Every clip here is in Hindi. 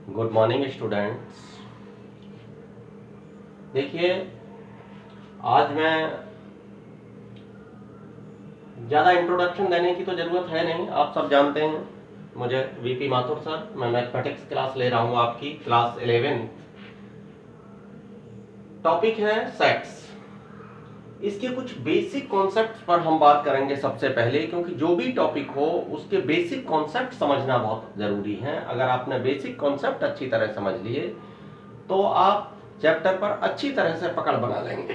Good morning students. देखिए, आज मैं ज़्यादा इंट्रोडक्शन देने की तो ज़रूरत है नहीं, आप सब जानते हैं मुझे। वीपी माथुर सर, मैं मैथमेटिक्स क्लास ले रहा हूँ, आपकी क्लास 11। टॉपिक है सेट्स। इसके कुछ बेसिक कॉन्सेप्ट्स पर हम बात करेंगे सबसे पहले, क्योंकि जो भी टॉपिक हो उसके बेसिक कॉन्सेप्ट समझना बहुत ज़रूरी है। अगर आपने बेसिक कॉन्सेप्ट अच्छी तरह समझ लिए तो आप चैप्टर पर अच्छी तरह से पकड़ बना लेंगे।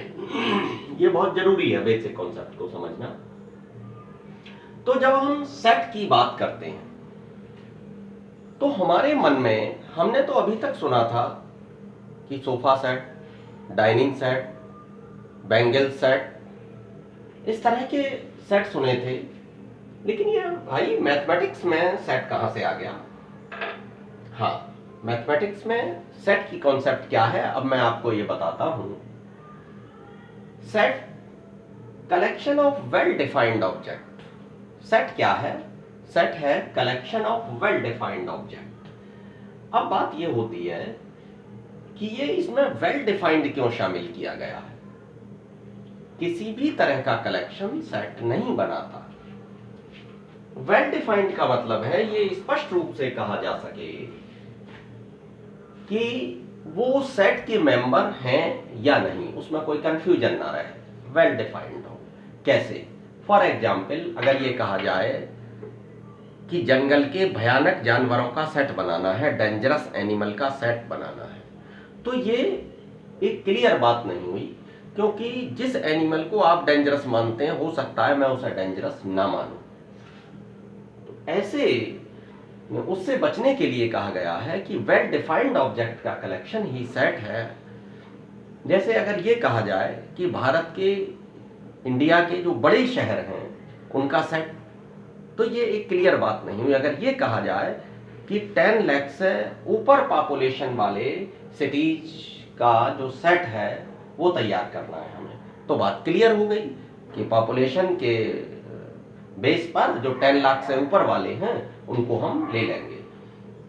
ये बहुत जरूरी है बेसिक कॉन्सेप्ट को समझना। तो जब हम सेट की बात करते हैं तो हमारे मन में हमने तो अभी तक सुना था कि sofa set, dining set, bangle set, इस तरह के सेट सुने थे। लेकिन ये भाई मैथमेटिक्स में सेट कहां से आ गया? हाँ, मैथमेटिक्स में सेट की कॉन्सेप्ट क्या है, अब मैं आपको ये बताता हूं। Set collection of well defined object. Set क्या है? सेट है collection of well defined object. अब बात ये होती है कि ये इसमें वेल डिफाइंड क्यों शामिल किया गया है। किसी भी तरह का कलेक्शन सेट नहीं बनाता। वेल डिफाइंड का मतलब है ये स्पष्ट रूप से कहा जा सके कि वो सेट के मेंबर हैं या नहीं, उसमें कोई कंफ्यूजन ना रहे, वेल डिफाइंड हो। कैसे? फॉर एग्जाम्पल, अगर ये कहा जाए कि जंगल के भयानक जानवरों का सेट बनाना है, डेंजरस एनिमल का सेट बनाना है, तो ये एक क्लियर बात नहीं हुई, क्योंकि जिस एनिमल को आप डेंजरस मानते हैं हो सकता है मैं उसे डेंजरस ना मानूं। तो ऐसे उससे बचने के लिए कहा गया है कि वेल डिफाइंड ऑब्जेक्ट का कलेक्शन ही सेट है। जैसे अगर ये कहा जाए कि भारत के, इंडिया के जो बड़े शहर हैं उनका सेट, तो ये एक क्लियर बात नहीं हुई। अगर ये कहा जाए कि 10 लाख से ऊपर पॉपुलेशन वाले सिटीज का जो सेट है वो तैयार करना है हमें, तो बात क्लियर हो गई कि पॉपुलेशन के बेस पर जो 10 लाख से ऊपर वाले हैं उनको हम ले लेंगे।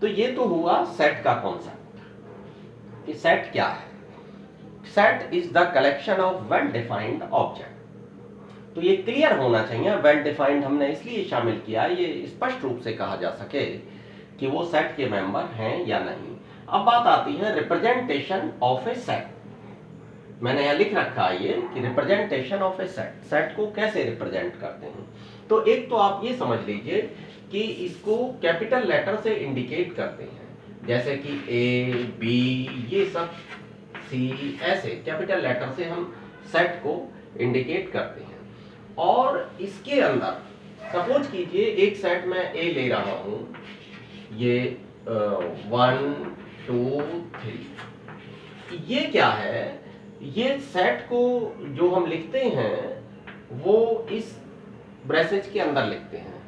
तो ये तो हुआ सेट का कॉन्सेप्ट कि सेट क्या है। Set is the collection of well defined object. तो ये क्लियर होना चाहिए। वेल डिफाइंड हमने इसलिए शामिल किया, ये स्पष्ट रूप से कहा जा सके कि वो सेट के मेंबर हैं या नहीं। अब बात आती है रिप्रेजेंटेशन ऑफ ए सेट। मैंने यहां लिख रखा है ये कि representation of A set, set को कैसे रिप्रेजेंट करते हैं। तो एक तो आप ये समझ लीजिए कि इसको कैपिटल लेटर से इंडिकेट करते हैं, जैसे कि ए, बी, ये सब, सी, ऐसे कैपिटल लेटर से हम सेट को इंडिकेट करते हैं। और इसके अंदर सपोज कीजिए एक सेट में ए ले रहा हूं, ये 1 2 3, ये क्या है? ये सेट को जो हम लिखते हैं वो इस ब्रैकेट के अंदर लिखते हैं,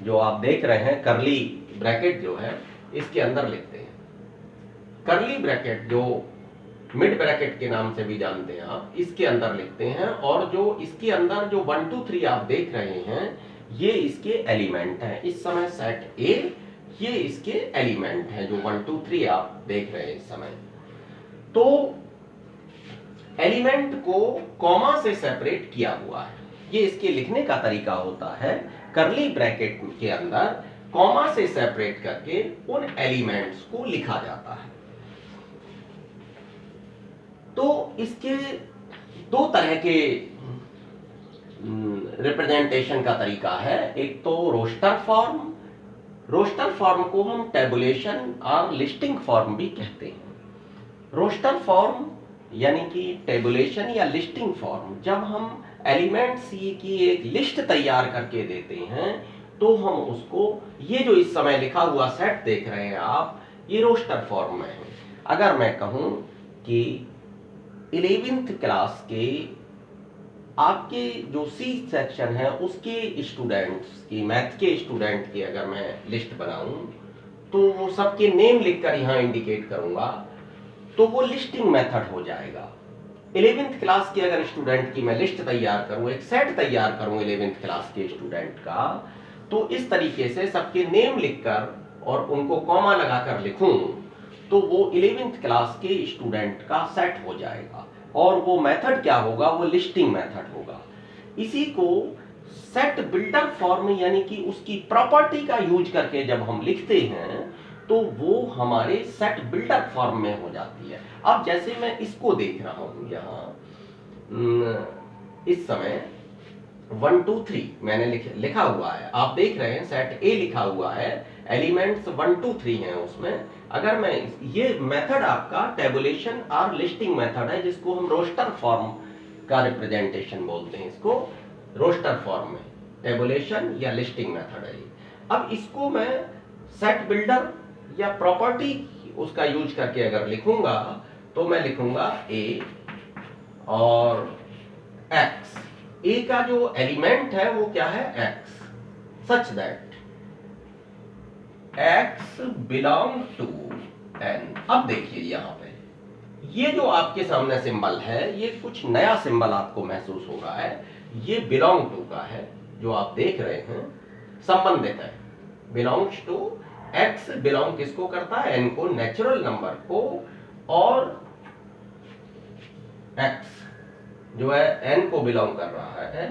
जो आप देख रहे हैं करली ब्रैकेट जो है इसके अंदर लिखते हैं। करली ब्रैकेट जो मिड ब्रैकेट के नाम से भी जानते हैं आप, इसके अंदर लिखते हैं। और जो इसके अंदर जो 1 2 3 आप देख रहे हैं ये इसके एलिमेंट हैं। इस समय सेट ए ये इसके एलिमेंट हैं, जो 1 2 3 आप देख रहे हैं इस समय। तो एलिमेंट को कॉमा से सेपरेट किया हुआ है, ये इसके लिखने का तरीका होता है। करली ब्रैकेट के अंदर कॉमा से सेपरेट करके उन एलिमेंट्स को लिखा जाता है। तो इसके दो तरह के रिप्रेजेंटेशन का तरीका है। एक तो रोस्टर फॉर्म, रोस्टर फॉर्म को हम टेबुलेशन और लिस्टिंग फॉर्म भी कहते हैं। रोस्टर फॉर्म यानी कि टेबुलेशन या लिस्टिंग फॉर्म, जब हम एलिमेंट्स की एक लिस्ट तैयार करके देते हैं तो हम उसको, ये जो इस समय लिखा हुआ सेट देख रहे हैं आप, ये रोस्टर फॉर्म में है। अगर मैं कहूं कि 11th क्लास के आपके जो सी सेक्शन है उसके स्टूडेंट्स की, मैथ के स्टूडेंट की अगर मैं लिस्ट बनाऊं तो वो सबके नेम लिखकर यहां इंडिकेट करूंगा, तो वो लिस्टिंग मेथड हो जाएगा। 11th क्लास के अगर स्टूडेंट की मैं लिस्ट तैयार करूं, एक सेट तैयार करूं 11th क्लास के स्टूडेंट का, तो इस तरीके से सबके नेम लिखकर और उनको कॉमा लगाकर लिखूं, तो वो 11th क्लास के स्टूडेंट का सेट हो जाएगा। और वो मेथड क्या होगा, वो लिस्टिंग मेथड होगा। इसी को सेट बिल्डर फॉर्म यानी कि उसकी प्रॉपर्टी का यूज करके जब हम लिखते हैं तो वो हमारे सेट बिल्डर फॉर्म में हो जाती है। अब जैसे मैं इसको देख रहा हूं यहां इस समय 1 2 3 मैंने लिखा हुआ है, आप देख रहे हैं सेट ए लिखा हुआ है, एलिमेंट्स 1 2 3 हैं उसमें। अगर मैं ये मेथड आपका टेबुलेशन और लिस्टिंग मेथड है, जिसको हम रोस्टर फॉर्म का रिप्रेजेंटेशन बोलते हैं, इसको रोस्टर फॉर्म में टेबुलेशन या लिस्टिंग मेथड है। अब इसको मैं सेट बिल्डर या प्रॉपर्टी उसका यूज करके अगर लिखूंगा तो मैं लिखूंगा ए और एक्स। ए का जो एलिमेंट है वो क्या है, x, such that x belong to n. अब देखिए यहां पे ये जो आपके सामने सिंबल है, ये कुछ नया सिंबल आपको महसूस हो रहा है। ये बिलोंग टू का है, जो आप देख रहे हैं संबंधित है, बिलोंग्स टू। एक्स बिलोंग किसको करता है, एन को, नेचुरल नंबर को। और एक्स जो है एन को बिलोंग कर रहा है।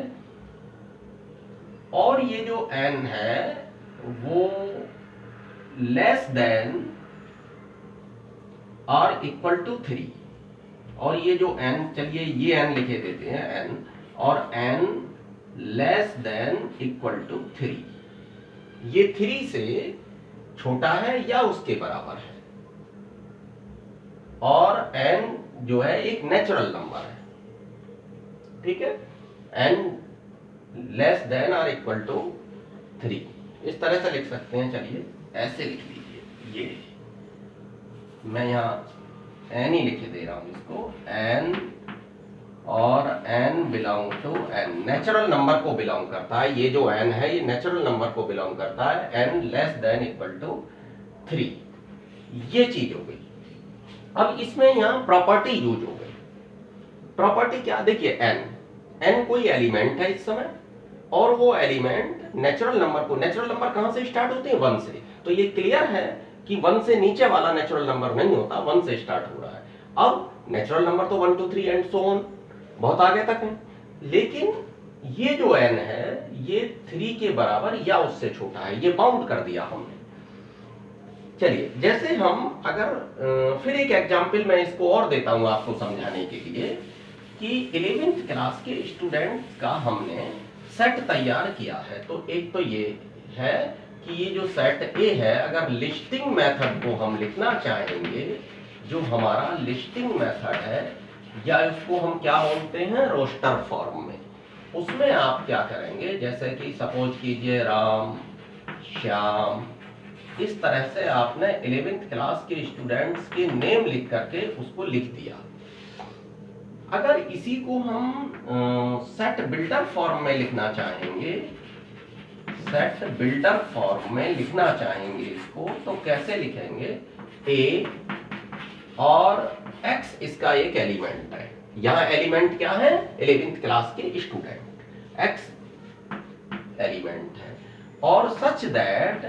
और ये जो एन है वो लेस देन और इक्वल टू 3। और ये जो n, चलिए ये n लिखे देते हैं n, और n less than equal to 3। ये 3 से छोटा है या उसके बराबर है। और n जो है एक नेचुरल नंबर है, ठीक है, n लेस देन और इक्वल टू 3। इस तरह से लिख सकते हैं, चलिए ऐसे लिख लीजिए। ये मैं यहाँ n ही लिखे दे रहा हूं इसको, n और n belong to n, natural number को बिलोंग करता है। ये जो n है ये नेचुरल नंबर को बिलोंग करता है, n less than equal to 3। ये चीज हो गई। अब इसमें यहाँ प्रॉपर्टी यूज हो गई। प्रॉपर्टी क्या, देखिए n कोई एलिमेंट है इस समय, और वो एलिमेंट नेचुरल नंबर को, नेचुरल नंबर कहां से स्टार्ट होते हैं, 1 से। तो ये क्लियर है कि 1 से नीचे वाला नेचुरल नंबर नहीं होता, 1 से स्टार्ट हो रहा है। अब नेचुरल नंबर तो 1 2 3 एंड सो ऑन बहुत आगे तक है, लेकिन ये जो n है ये 3 के बराबर या उससे छोटा है, ये बाउंड कर दिया हमने। चलिए जैसे हम अगर फिर एक एग्जांपल मैं इसको और देता हूं आपको समझाने के लिए कि 11th क्लास के स्टूडेंट्स का हमने सेट तैयार किया है। तो एक तो ये है कि ये जो सेट ए है, अगर लिस्टिंग मेथड को हम लिखना चाहेंगे, जो हमारा लिस्टिंग मेथड है, या इसको हम क्या बोलते हैं, रोस्टर फॉर्म में, उसमें आप क्या करेंगे, जैसे कि सपोज कीजिए राम, श्याम, इस तरह से आपने 11th क्लास के स्टूडेंट्स के नेम लिख करके उसको लिख दिया। अगर इसी को हम सेट बिल्डर फॉर्म में लिखना चाहेंगे, सेट बिल्डर फॉर्म में लिखना चाहेंगे इसको, तो कैसे लिखेंगे, ए और एक्स इसका एक एलिमेंट है। यहां एलिमेंट क्या है, 11th क्लास के स्टूडेंट, एक्स एलिमेंट है। और सच that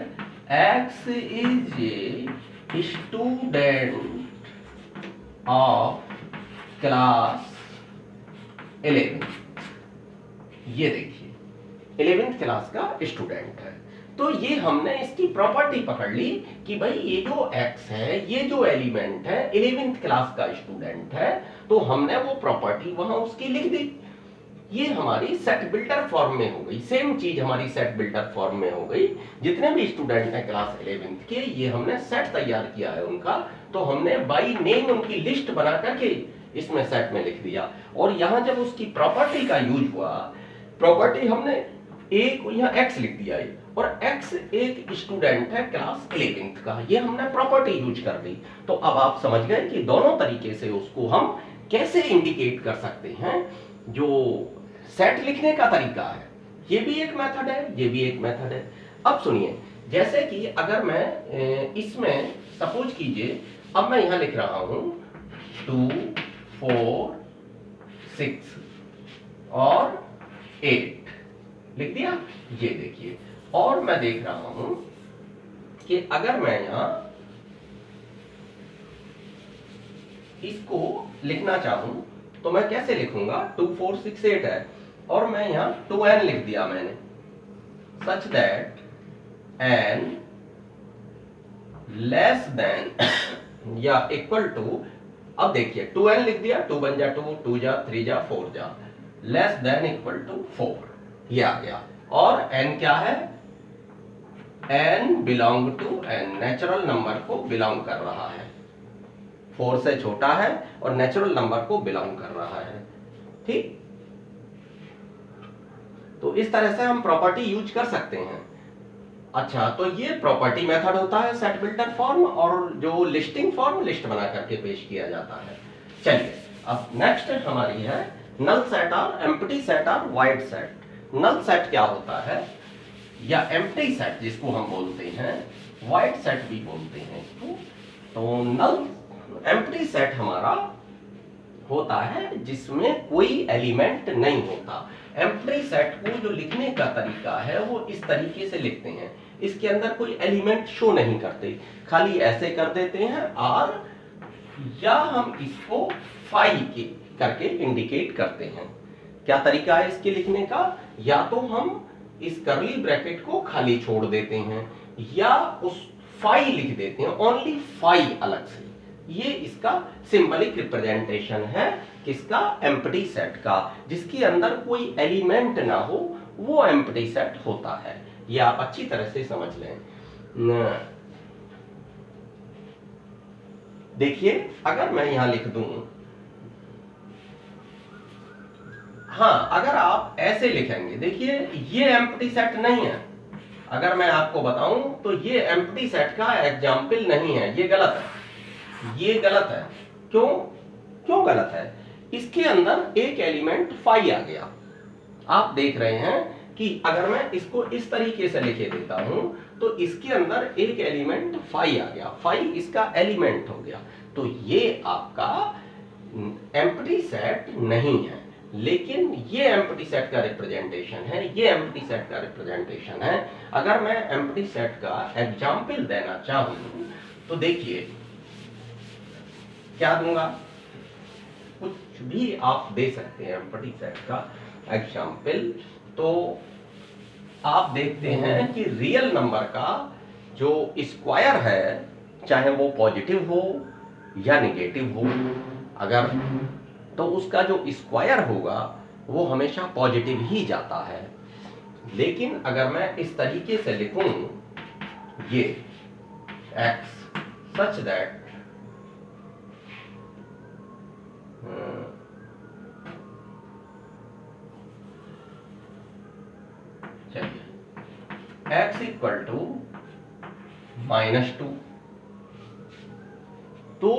x is a student of class 11। ये देखिए 11th क्लास का स्टूडेंट है। तो ये हमने इसकी प्रॉपर्टी पकड़ ली कि भाई ये जो x है, ये जो एलिमेंट है 11th क्लास का स्टूडेंट है, तो हमने वो प्रॉपर्टी वहां उसकी लिख दी। ये हमारी सेट बिल्डर फॉर्म में हो गई। सेम चीज हमारी सेट बिल्डर फॉर्म में हो गई। जितने भी स्टूडेंट हैं क्लास 11th के, ये हमने सेट तैयार किया है उनका, तो हमने बाई नेम उनकी लिस्ट बना करके इसमें सेट में लिख दिया। और यहां जब उसकी प्रॉपर्टी का यूज हुआ, प्रॉपर्टी हमने एक यहाँ x लिख दिया है, और x एक स्टूडेंट है क्लास 11th का, ये हमने प्रॉपर्टी यूज कर दी। तो अब आप समझ गए कि दोनों तरीके से उसको हम कैसे इंडिकेट कर सकते हैं। जो सेट लिखने का तरीका है, ये भी एक मेथड है, ये भी एक मेथड है। अब सुनिए, जैसे कि अगर मैं इसमें सपोज कीजिए, अब मैं यहां लिख रहा हूं 2 4 6 और 8 लिख दिया, ये देखिए। और मैं देख रहा हूं कि अगर मैं यहां इसको लिखना चाहूं तो मैं कैसे लिखूंगा, 2 4 6 8 है और मैं यहां 2n लिख दिया मैंने, such that n less then या इक्वल टू, अब देखिए 2n लिख दिया, 2 बन जा 2, 2 जा 3 जा 4 जा, लेस देन इक्वल टू 4, ये आ गया। और n क्या है, n belong to n, natural number को बिलोंग कर रहा है, 4 से छोटा है और नेचुरल नंबर को बिलोंग कर रहा है। ठीक, तो इस तरह से हम प्रॉपर्टी यूज कर सकते हैं। अच्छा, तो ये प्रॉपर्टी मेथड होता है सेट बिल्डर फॉर्म, और जो लिस्टिंग फॉर्म लिस्ट बना करके पेश किया जाता है। चलिए अब नेक्स्ट हमारी है नल सेट और एम्प्टी सेट और वाइड सेट। नल सेट क्या होता है, या एम्प्टी सेट जिसको हम बोलते हैं, वाइड सेट भी बोलते हैं इसको। तो नल एम्प्टी सेट हमारा होता है जिसमें कोई एलिमेंट नहीं होता। एम्प्टी सेट को जो लिखने का तरीका है वो इस तरीके से लिखते हैं, इसके अंदर कोई एलिमेंट शो नहीं करते, खाली ऐसे कर देते हैं, और या हम इसको फाई के करके इंडिकेट करते हैं। क्या तरीका है इसके लिखने का, या तो हम इस करली ब्रैकेट को खाली छोड़ देते हैं या उस फाई लिख देते हैं, ओनली फाई अलग से। ये इसका सिंबलिक रिप्रेजेंटेशन है किसका, एम्प्टी सेट का, जिसके अंदर कोई एलिमेंट ना हो वो एम्प्टी सेट होता है। ये आप अच्छी तरह से समझ लें। देखिए अगर मैं यहां लिख दूं, हाँ अगर आप ऐसे लिखेंगे, देखिए ये एम्प्टी सेट नहीं है, अगर मैं आपको बताऊं तो ये एम्प्टी सेट का एग्जाम्पल नहीं है, ये गलत है, ये गलत है। क्यों, क्यों गलत है, इसके अंदर एक एलिमेंट फाई आ गया। आप देख रहे हैं कि अगर मैं इसको इस तरीके से लिखे देता हूं तो इसके अंदर एक एलिमेंट फाई आ गया, फाई इसका एलिमेंट हो गया, तो ये आपका एम्प्टी सेट नहीं है। लेकिन ये एम्प्टी सेट का रिप्रेजेंटेशन है, ये एम्प्टी सेट का रिप्रेजेंटेशन है। अगर मैं एम्प्टी सेट का एग्जाम्पल देना चाहूं तो देखिए क्या दूंगा, कुछ भी आप दे सकते हैं एम्प्टी सेट का एग्जाम्पल। तो आप देखते हैं कि रियल नंबर का जो स्क्वायर है, चाहे वो पॉजिटिव हो या नेगेटिव हो, अगर तो उसका जो स्क्वायर होगा वो हमेशा पॉजिटिव ही जाता है। लेकिन अगर मैं इस तरीके से लिखूं ये x सच दैट चलिए x इक्वल टू -2, तो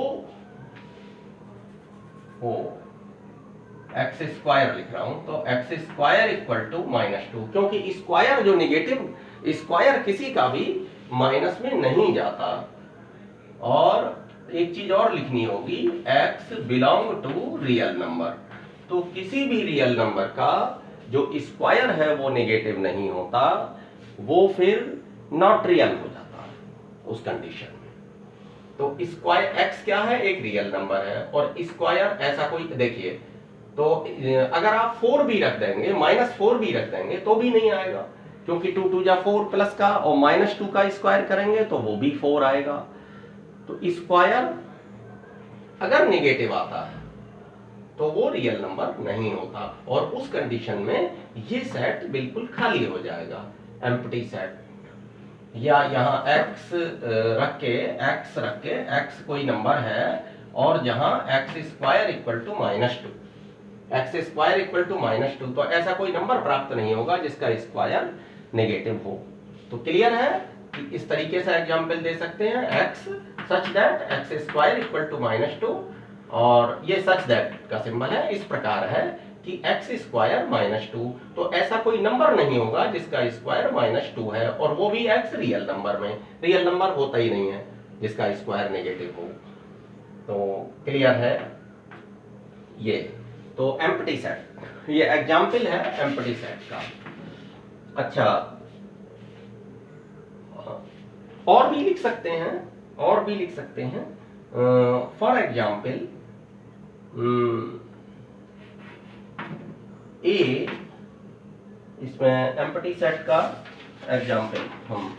ओ एक्स स्क्वायर लिख रहा हूं, तो एक्स स्क्वायर इक्वल टू -2, क्योंकि स्क्वायर जो निगेटिव स्क्वायर किसी का भी माइनस में नहीं जाता। और एक चीज और लिखनी होगी, x belong to real number, तो किसी भी रियल नंबर का जो स्क्वायर है वो नेगेटिव नहीं होता, वो फिर नॉट रियल हो जाता उस कंडीशन में। तो स्क्वायर x क्या है, एक रियल नंबर है, और स्क्वायर ऐसा कोई, देखिए तो अगर आप 4 भी रख देंगे, -4 भी रख देंगे तो भी नहीं आएगा, क्योंकि 2 2 जा 4 प्लस का और -2 का स्क्वायर करेंगे तो वो भी 4 आएगा। तो स्क्वायर अगर नेगेटिव आता है तो वो रियल नंबर नहीं होता, और उस कंडीशन में ये सेट बिल्कुल खाली हो जाएगा, एम्प्टी सेट। या यहाँ x रख के x कोई नंबर है, और जहां x square equal to -2, x square equal to -2, तो ऐसा कोई नंबर प्राप्त नहीं होगा जिसका स्क्वायर नेगेटिव हो। तो क्लियर है कि इस तरीके से एग्जांपल दे सकते हैं, x such that x square equal to -2, और ये सच दैट का सिंबल है, इस प्रकार है कि एक्स स्क्वायर -2, तो ऐसा कोई नंबर नहीं होगा जिसका स्क्वायर -2 है, और वो भी एक्स रियल नंबर में, रियल नंबर होता ही नहीं है जिसका स्क्वायर नेगेटिव हो। तो क्लियर है ये, तो एम्प्टी सेट ये एग्जाम्पल है एम्प्टी सेट का। अच्छा, और भी लिख सकते हैं, और भी लिख सकते हैं। फॉर एग्जाम्पल ए, इसमें एम्प्टी सेट का एग्जाम्पल हम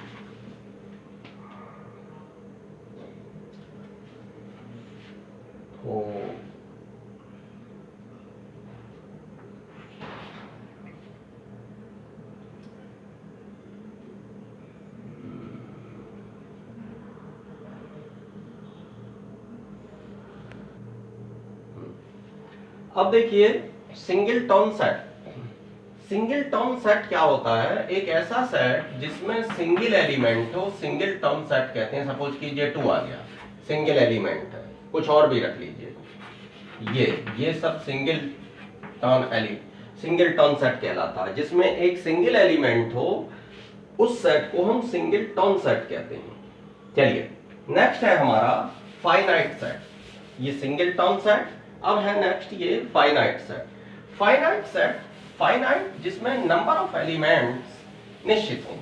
अब देखिए सिंगलटन सेट। सिंगलटन सेट क्या होता है? एक ऐसा सेट जिसमें सिंगल एलिमेंट हो, सिंगलटन सेट कहते हैं। सपोज कीजिए 2 आ गया, सिंगल एलिमेंट है, कुछ और भी रख लीजिए, ये सब सिंगलटन सेट कहलाता है। जिसमें एक सिंगल एलिमेंट हो, उस सेट को हम सिंगलटन सेट कहते हैं। चलिए नेक्स्ट है हमारा फाइनाइट सेट। ये सिंगलटन सेट। अब है नेक्स्ट ये फाइनाइट सेट। फाइनाइट जिसमें नंबर ऑफ एलिमेंट्स निश्चित हो,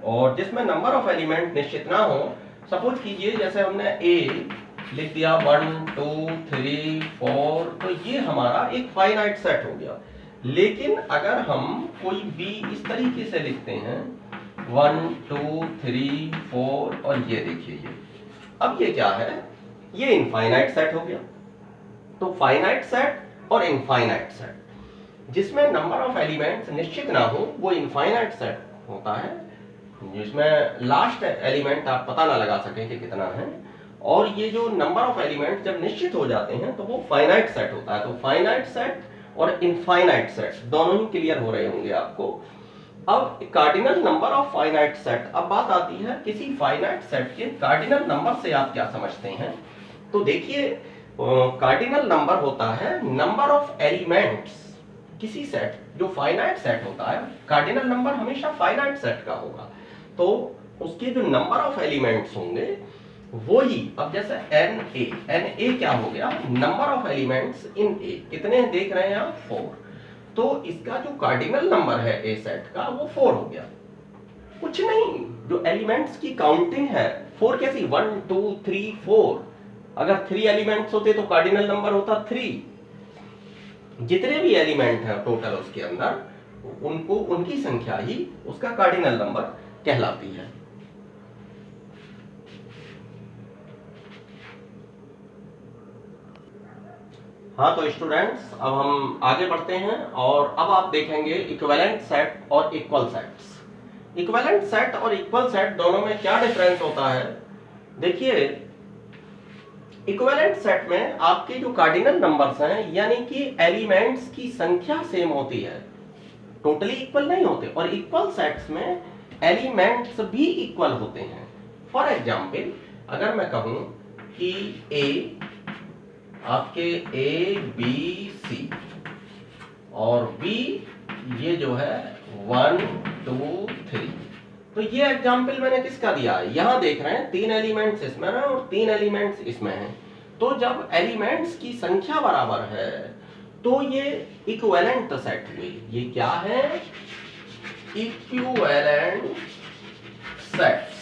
और जिसमें नंबर ऑफ एलिमेंट निश्चित ना हो। सपोज कीजिए जैसे हमने ए लिख दिया 1 2 3 4, तो ये हमारा एक फाइनाइट सेट हो गया। लेकिन अगर हम कोई बी इस तरीके से लिखते हैं 1 2 3 4, और ये देखिए ये, अब ये क्या है? ये इनफाइनाइट सेट हो गया। तो फाइनाइट सेट और इनफाइनाइट सेट जिसमें नंबर ऑफ एलिमेंट्स निश्चित ना हो, वो इनफाइनाइट सेट होता है, जिसमें लास्ट एलिमेंट आप पता ना लगा सके कि कितना है। और ये जो नंबर ऑफ एलिमेंट जब निश्चित हो जाते हैं तो वो फाइनाइट सेट होता है। तो फाइनाइट सेट और इनफाइनाइट सेट दोनों ही क्लियर हो रहे होंगे आपको। अब cardinal number of finite set. अब बात आती है किसी फाइनाइट सेट के कार्डिनल नंबर से आप क्या समझते हैं? तो देखिए कार्डिनल नंबर होता है नंबर ऑफ एलिमेंट्स। किसी सेट जो फाइनाइट सेट होता है, कार्डिनल नंबर हमेशा फाइनाइट सेट का होगा। तो उसके जो नंबर ऑफ एलिमेंट्स होंगे वो ही, अब जैसे एन ए क्या हो गया? नंबर ऑफ एलिमेंट्स इन ए। कितने देख रहे हैं आप? 4। तो इसका जो कार्डिनल नंबर है ए सेट का, वो 4 हो गया। कुछ नहीं, जो एलिमेंट्स की काउंटिंग है 4 कैसी? 1 2 3 4। अगर 3 एलिमेंट्स होते तो कार्डिनल नंबर होता 3। जितने भी एलिमेंट है टोटल उसके अंदर, उनको उनकी संख्या ही उसका कार्डिनल नंबर कहलाती है। हाँ तो स्टूडेंट्स, अब हम आगे बढ़ते हैं और अब आप देखेंगे इक्विवेलेंट सेट और इक्वल सेट्स। इक्विवेलेंट सेट और इक्वल सेट दोनों में क्या डिफरेंस होता है? देखिए इक्विवेलेंट सेट में आपके जो कार्डिनल नंबर्स हैं, यानी कि एलिमेंट्स की संख्या सेम होती है, टोटली इक्वल नहीं होते। और इक्वल सेट्स में एलिमेंट्स भी इक्वल होते हैं। फॉर एग्जाम्पल अगर मैं कहूं कि ए आपके ए बी सी और बी ये जो है 1 2 3, तो ये एग्जाम्पल मैंने किसका दिया है? यहां देख रहे हैं 3 एलिमेंट्स इसमें हैं और 3 एलिमेंट्स इसमें हैं। तो जब एलिमेंट्स की संख्या बराबर है तो ये इक्विवेलेंट सेट हुए। ये क्या है? Equivalent sets.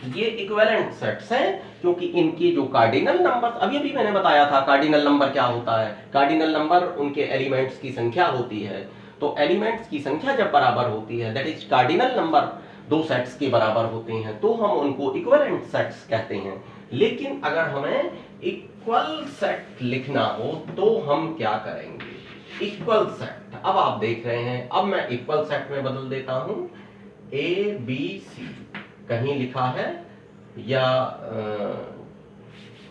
ये इक्विवेलेंट सेट्स हैं क्योंकि इनकी जो कार्डिनल नंबर, अभी मैंने बताया था कार्डिनल नंबर क्या होता है। कार्डिनल नंबर उनके एलिमेंट्स की संख्या होती है। तो एलिमेंट्स की संख्या जब बराबर होती है, दैट इज कार्डिनल नंबर दो सेट्स के बराबर होते हैं, तो हम उनको इक्विवेलेंट सेट्स कहते हैं। लेकिन अगर हमें इक्वल सेट लिखना हो तो हम क्या करेंगे? Equal set. अब आप देख रहे हैं, अब मैं इक्वल सेट में बदल देता हूं। ए बी सी कहीं लिखा है या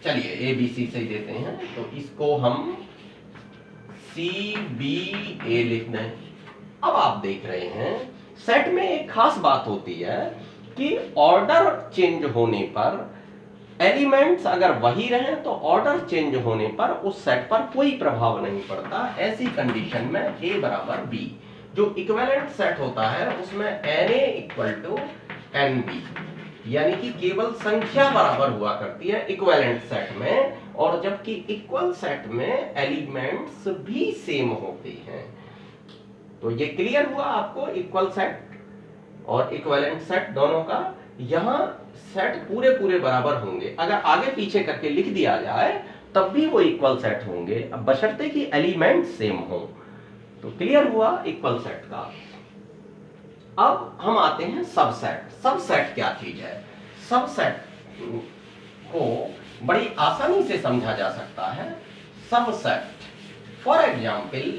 चलिए ए बी सी से ही देते हैं, तो इसको हम सी बी ए लिखना है। अब आप देख रहे हैं सेट में एक खास बात होती है कि ऑर्डर चेंज होने पर, एलिमेंट्स अगर वही रहें तो ऑर्डर चेंज होने पर उस सेट पर कोई प्रभाव नहीं पड़ता। ऐसी कंडीशन में ए बराबर बी, जो इक्विवेलेंट सेट होता है उसमें n A equal to n B, यानी कि केवल संख्या बराबर हुआ करती है इक्विवेलेंट सेट में, और जबकि इक्वल सेट में एलिमेंट्स भी सेम होते हैं। तो ये क्लियर हुआ आपको इक्वल सेट और इक्विवेलेंट सेट दोनों का। यहां सेट पूरे बराबर होंगे। अगर आगे पीछे करके लिख दिया जाए तब भी वो इक्वल सेट होंगे, अब बशर्ते कि एलिमेंट सेम हो। तो क्लियर हुआ इक्वल सेट का। अब हम आते हैं सबसेट। सबसेट क्या चीज है? सबसेट को बड़ी आसानी से समझा जा सकता है। सबसेट फॉर एग्जाम्पल,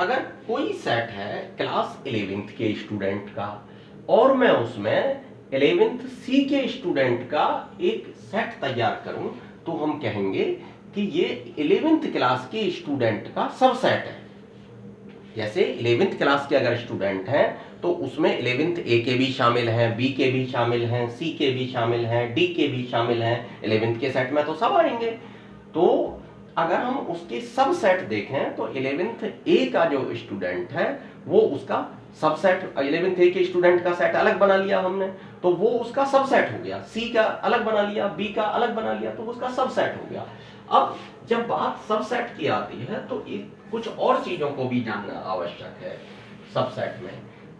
अगर कोई सेट है क्लास 11th के स्टूडेंट का और मैं उसमें 11th सी के स्टूडेंट का एक सेट तैयार करूं, तो हम कहेंगे कि ये 11th क्लास के स्टूडेंट का सबसेट है। जैसे 11th क्लास के अगर स्टूडेंट हैं तो उसमें 11th ए के भी शामिल हैं, बी के भी शामिल हैं, सी के भी शामिल हैं, डी के भी शामिल हैं। 11th के सेट में तो सब आएंगे। तो अगर हम उसके सब सेट देखें तो 11th ए का जो स्टूडेंट है वो उसका सबसेट, 11th ए के स्टूडेंट का सेट अलग बना लिया हमने तो वो उसका सबसेट हो गया। सी का अलग बना लिया, बी का अलग बना लिया तो उसका सबसेट हो गया। अब जब बात सबसेट की आती है तो कुछ और चीजों को भी जानना आवश्यक है सबसेट में।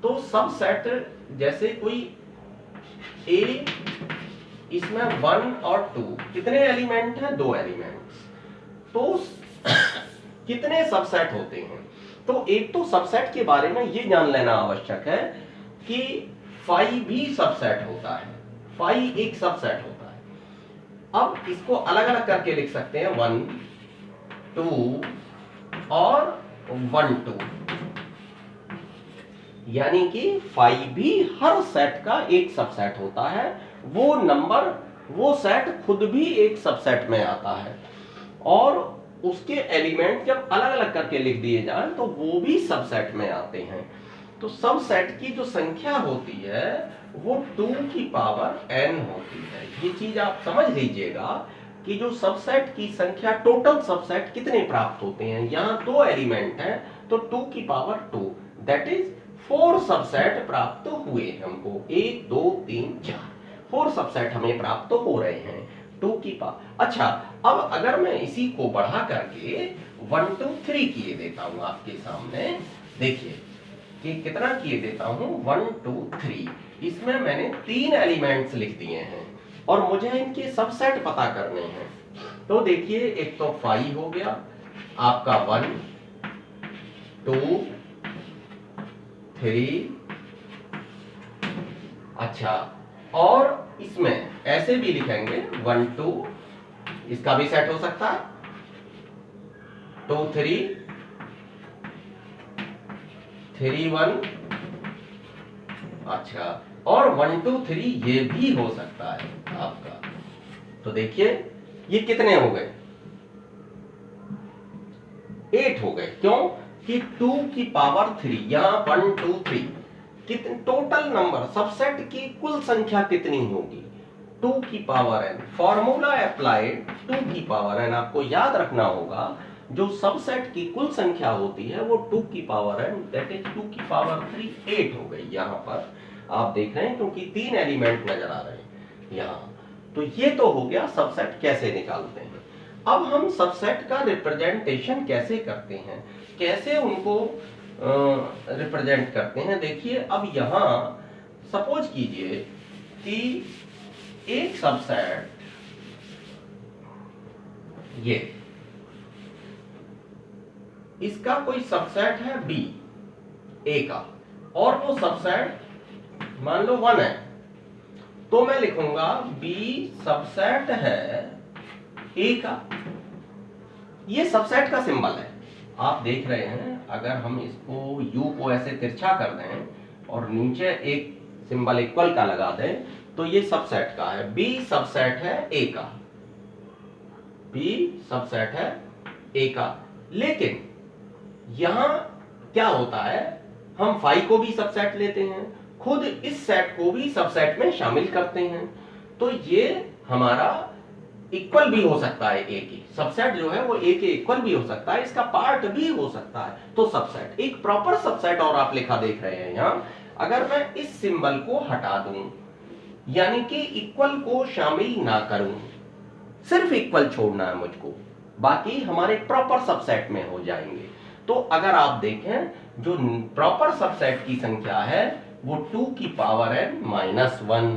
तो सबसेट जैसे कोई ए, इसमें 1 और 2 कितने एलिमेंट हैं? 2 एलिमेंट्स। तो कितने सबसेट होते हैं? तो एक तो सबसेट के बारे में ये जान लेना आवश्यक है कि फाई भी सबसेट होता है। फाई एक सबसेट होता है। अब इसको अलग अलग करके लिख सकते हैं, 1 2 और 1 2, यानी कि फाई भी हर सेट का एक सबसेट होता है। वो नंबर, वो सेट खुद भी एक सबसेट में आता है और उसके एलिमेंट जब अलग अलग करके लिख दिए जाएं तो वो भी सबसेट में आते हैं। तो सबसेट की जो संख्या होती है वो 2 की पावर n होती है। ये चीज आप समझ लीजिएगा कि जो सबसेट की संख्या, टोटल सबसेट कितने प्राप्त होते हैं। यहाँ 2 एलिमेंट हैं तो 2 की पावर 2, दैट इज 4 सबसेट प्राप्त हुए हमको। 1 2 3 4 4 सबसेट हमें प्राप्त हो रहे हैं 2 की पावर। अच्छा, अब अगर मैं इसी को बढ़ा करके 1 2 3 किए देता हूं आपके सामने, देखिए कि कितना किए देता हूं, 1 2 3। इसमें मैंने 3 एलिमेंट्स लिख दिए हैं और मुझे इनके सबसेट पता करने हैं। तो देखिए, एक तो 5 हो गया आपका, 1 2 3। अच्छा, और इसमें ऐसे भी लिखेंगे 1 2, इसका भी सेट हो सकता है 2 3 3 1। अच्छा, और 1 2 3 ये भी हो सकता है आपका। तो देखिए ये कितने हो गए? 8 हो गए। क्यों कि 2 की पावर 3, यहां 1 2 3 कितने टोटल नंबर सबसेट की कुल संख्या कितनी होगी? 2 की पावर n। फॉर्मूला अप्लाइड 2 की पावर n। आपको याद रखना होगा जो सबसेट की कुल संख्या होती है वो 2 की पावर n, दैट इज 2 की पावर 3, 8 हो गई। यहां पर आप देख रहे हैं क्योंकि 3 एलिमेंट नजर आ रहे हैं यहां। तो ये तो हो गया सबसेट कैसे निकालते हैं। अब हम सबसेट का रिप्रेजेंटेशन कैसे करते हैं, कैसे उनको रिप्रेजेंट करते हैं। देखिए, अब यहां सपोज कीजिए कि एक सबसेट, ये इसका कोई सबसेट है बी, ए का, और वो सबसेट मान लो 1 है, तो मैं लिखूंगा बी सबसेट है ए का। ये सबसेट का सिंबल है, आप देख रहे हैं। अगर हम इसको U को ऐसे तिरछा कर दें और नीचे एक सिंबल इक्वल का लगा दें तो ये सबसेट का है। B सबसेट है A का, B सबसेट है A का। लेकिन यहां क्या होता है, हम फाई को भी सबसेट लेते हैं, खुद इस सेट को भी सबसेट में शामिल करते हैं। तो ये हमारा इक्वल भी हो सकता है ए की, सबसेट जो है वो ए के इक्वल भी हो सकता है, इसका पार्ट भी हो सकता है। तो सबसेट एक प्रॉपर सबसेट, और आप लिखा देख रहे हैं यहां, अगर मैं इस सिंबल को हटा दूं, यानी कि इक्वल को शामिल ना करूं, सिर्फ इक्वल छोड़ना है मुझको, बाकी हमारे प्रॉपर सबसेट में हो जाएंगे। तो अगर आप देखें जो प्रॉपर सबसेट की संख्या है वो 2 की पावर n -1।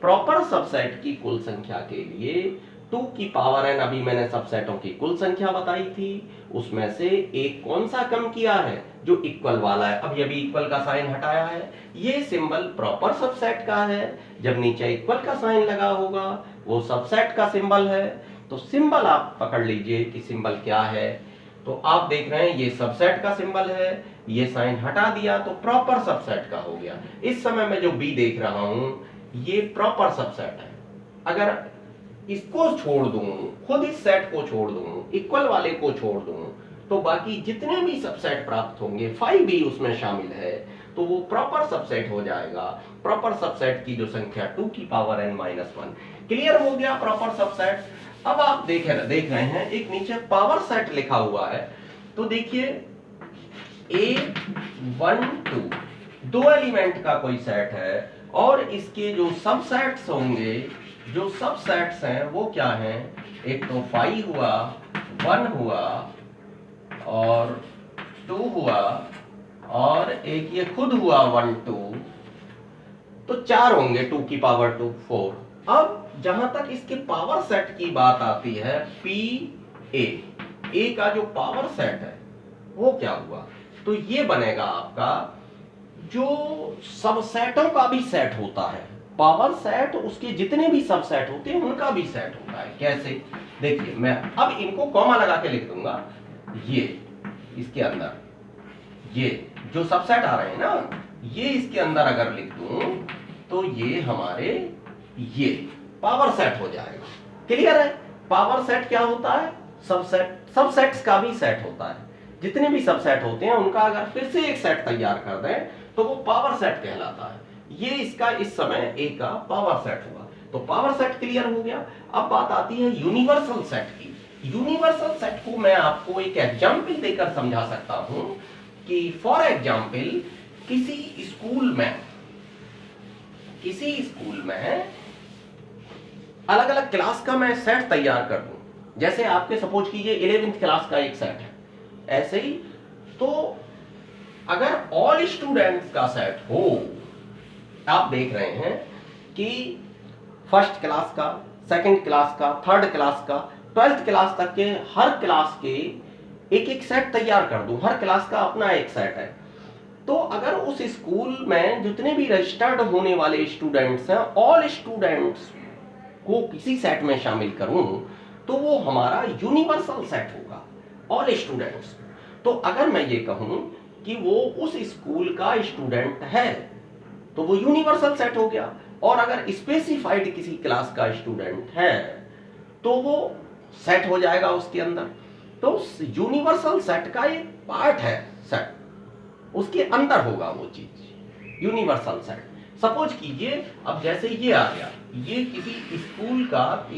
प्रॉपर सबसेट की कुल संख्या के लिए 2 की पावर n अभी मैंने सबसेटों की कुल संख्या बताई थी, उसमें से एक कौन सा कम किया है, जो इक्वल वाला है। अब अभी इक्वल का साइन हटाया है, ये सिंबल प्रॉपर सबसेट का है। जब नीचे इक्वल का साइन लगा होगा वो सबसेट का सिंबल है। तो सिंबल आप पकड़ लीजिए कि सिंबल क्या है। तो आप देख रहे हैं ये सबसेट का सिंबल है, ये साइन हटा दिया तो प्रॉपर सबसेट का हो गया। इस समय मैं जो बी देख रहा हूं ये प्रॉपर सबसेट है। अगर इसको छोड़ दूं, खुद इस सेट को छोड़ दूं, इक्वल वाले को छोड़ दूं, तो बाकी जितने भी सबसेट प्राप्त होंगे 5 भी उसमें शामिल है, तो वो प्रॉपर सबसेट हो जाएगा। प्रॉपर सबसेट की जो संख्या 2 की पावर n माइनस 1। क्लियर हो गया प्रॉपर सबसेट। अब आप देख रहे हैं एक नीचे पावर सेट लिखा हुआ है, तो देखिए A1 2 दो एलिमेंट का कोई सेट है और इसके जो सबसेट्स होंगे, जो सबसेट्स हैं वो क्या हैं, एक तो 5 हुआ, 1 हुआ और 2 हुआ और एक ये खुद हुआ 1 2, तो 4 होंगे 2 की पावर 2 4। अब जहां तक इसके पावर सेट की बात आती है, ए का जो पावर सेट है वो क्या हुआ, तो ये बनेगा आपका जो सबसेटों का भी सेट होता है। पावर सेट उसके जितने भी सबसेट होते हैं उनका भी सेट होता है। कैसे, देखिए मैं अब इनको कॉमा लगा के लिख दूंगा। ये इसके अंदर ये जो सबसेट आ रहे हैं ना, ये इसके अंदर अगर लिख दूं तो ये हमारे ये पावर सेट हो जाएगा। क्लियर है। पावर सेट क्या होता है, सबसेट, सबसेट्स का भी सेट होता है। जितने भी सबसेट होते हैं उनका अगर फिर से एक सेट तैयार कर दें तो वो पावर सेट कहलाता है। ये इसका इस समय ए का पावर सेट हुआ, तो पावर सेट क्लियर हो गया। अब बात आती है यूनिवर्सल सेट की। यूनिवर्सल सेट को मैं आपको एक एग्जांपल देकर समझा सकता हूं कि फॉर एग्जांपल किसी स्कूल में अलग अलग क्लास का मैं सेट तैयार कर दूं। जैसे आपके सपोज कीजिए 11th क्लास का एक सेट है, ऐसे ही तो अगर ऑल स्टूडेंट्स का सेट हो, आप देख रहे हैं कि फर्स्ट क्लास का, सेकंड क्लास का, थर्ड क्लास का, 12th क्लास तक के हर क्लास के एक एक सेट तैयार कर दूं। हर क्लास का अपना एक सेट है। तो अगर उस स्कूल में जितने भी रजिस्टर्ड होने वाले स्टूडेंट्स हैं, ऑल स्टूडेंट्स को किसी सेट में शामिल करूं तो वो हमारा यूनिवर्सल सेट होगा, ऑल स्टूडेंट्स। तो अगर मैं ये कहूं कि वो उस स्कूल का स्टूडेंट है तो वो यूनिवर्सल सेट हो गया। और अगर स्पेसिफाइड किसी क्लास का स्टूडेंट है तो वो सेट हो जाएगा उसके अंदर। तो यूनिवर्सल सेट का एक पार्ट है सेट, उसके अंदर होगा वो चीज यूनिवर्सल सेट। सपोज कीजिए अब जैसे ये आ गया, ये किसी स्कूल का,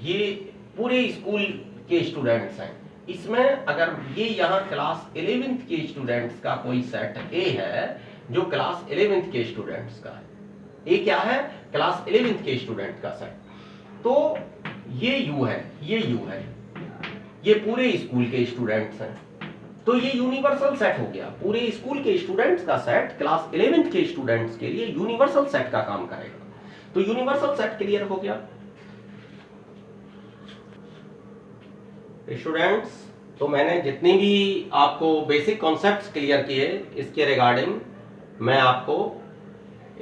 ये पूरे स्कूल के स्टूडेंट्स हैं, इसमें अगर ये यहाँ क्लास 11th के स्टूडेंट्स का कोई सेट ए है जो क्लास 11th के स्टूडेंट्स का है, ए क्या है, क्लास 11th के स्टूडेंट का सेट, तो ये यू है, ये यू है, ये पूरे स्कूल के स्टूडेंट्स हैं, तो ये यूनिवर्सल सेट हो गया। पूरे स्कूल के स्टूडेंट्स का सेट क्लास 11th के स्टूडेंट्स के लिए यूनिवर्सल सेट का काम करेगा। तो यूनिवर्सल सेट क्लियर हो गया स्टूडेंट्स। तो मैंने जितनी भी आपको बेसिक कॉन्सेप्ट्स क्लियर किए, इसके रिगार्डिंग मैं आपको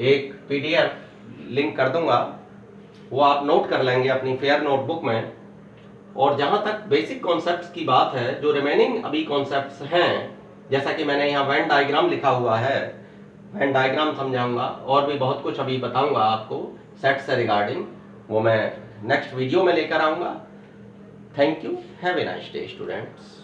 एक पीडीएफ लिंक कर दूंगा, वो आप नोट कर लेंगे अपनी फेयर नोटबुक में। और जहां तक बेसिक कॉन्सेप्ट्स की बात है, जो रिमेनिंग अभी कॉन्सेप्ट्स हैं, जैसा कि मैंने यहाँ वेन डायग्राम लिखा हुआ है, वेन डायग्राम समझाऊंगा और भी बहुत कुछ अभी बताऊंगा आपको सेट से रिगार्डिंग, वो मैं नेक्स्ट वीडियो में लेकर आऊंगा। Thank you, have a nice day students.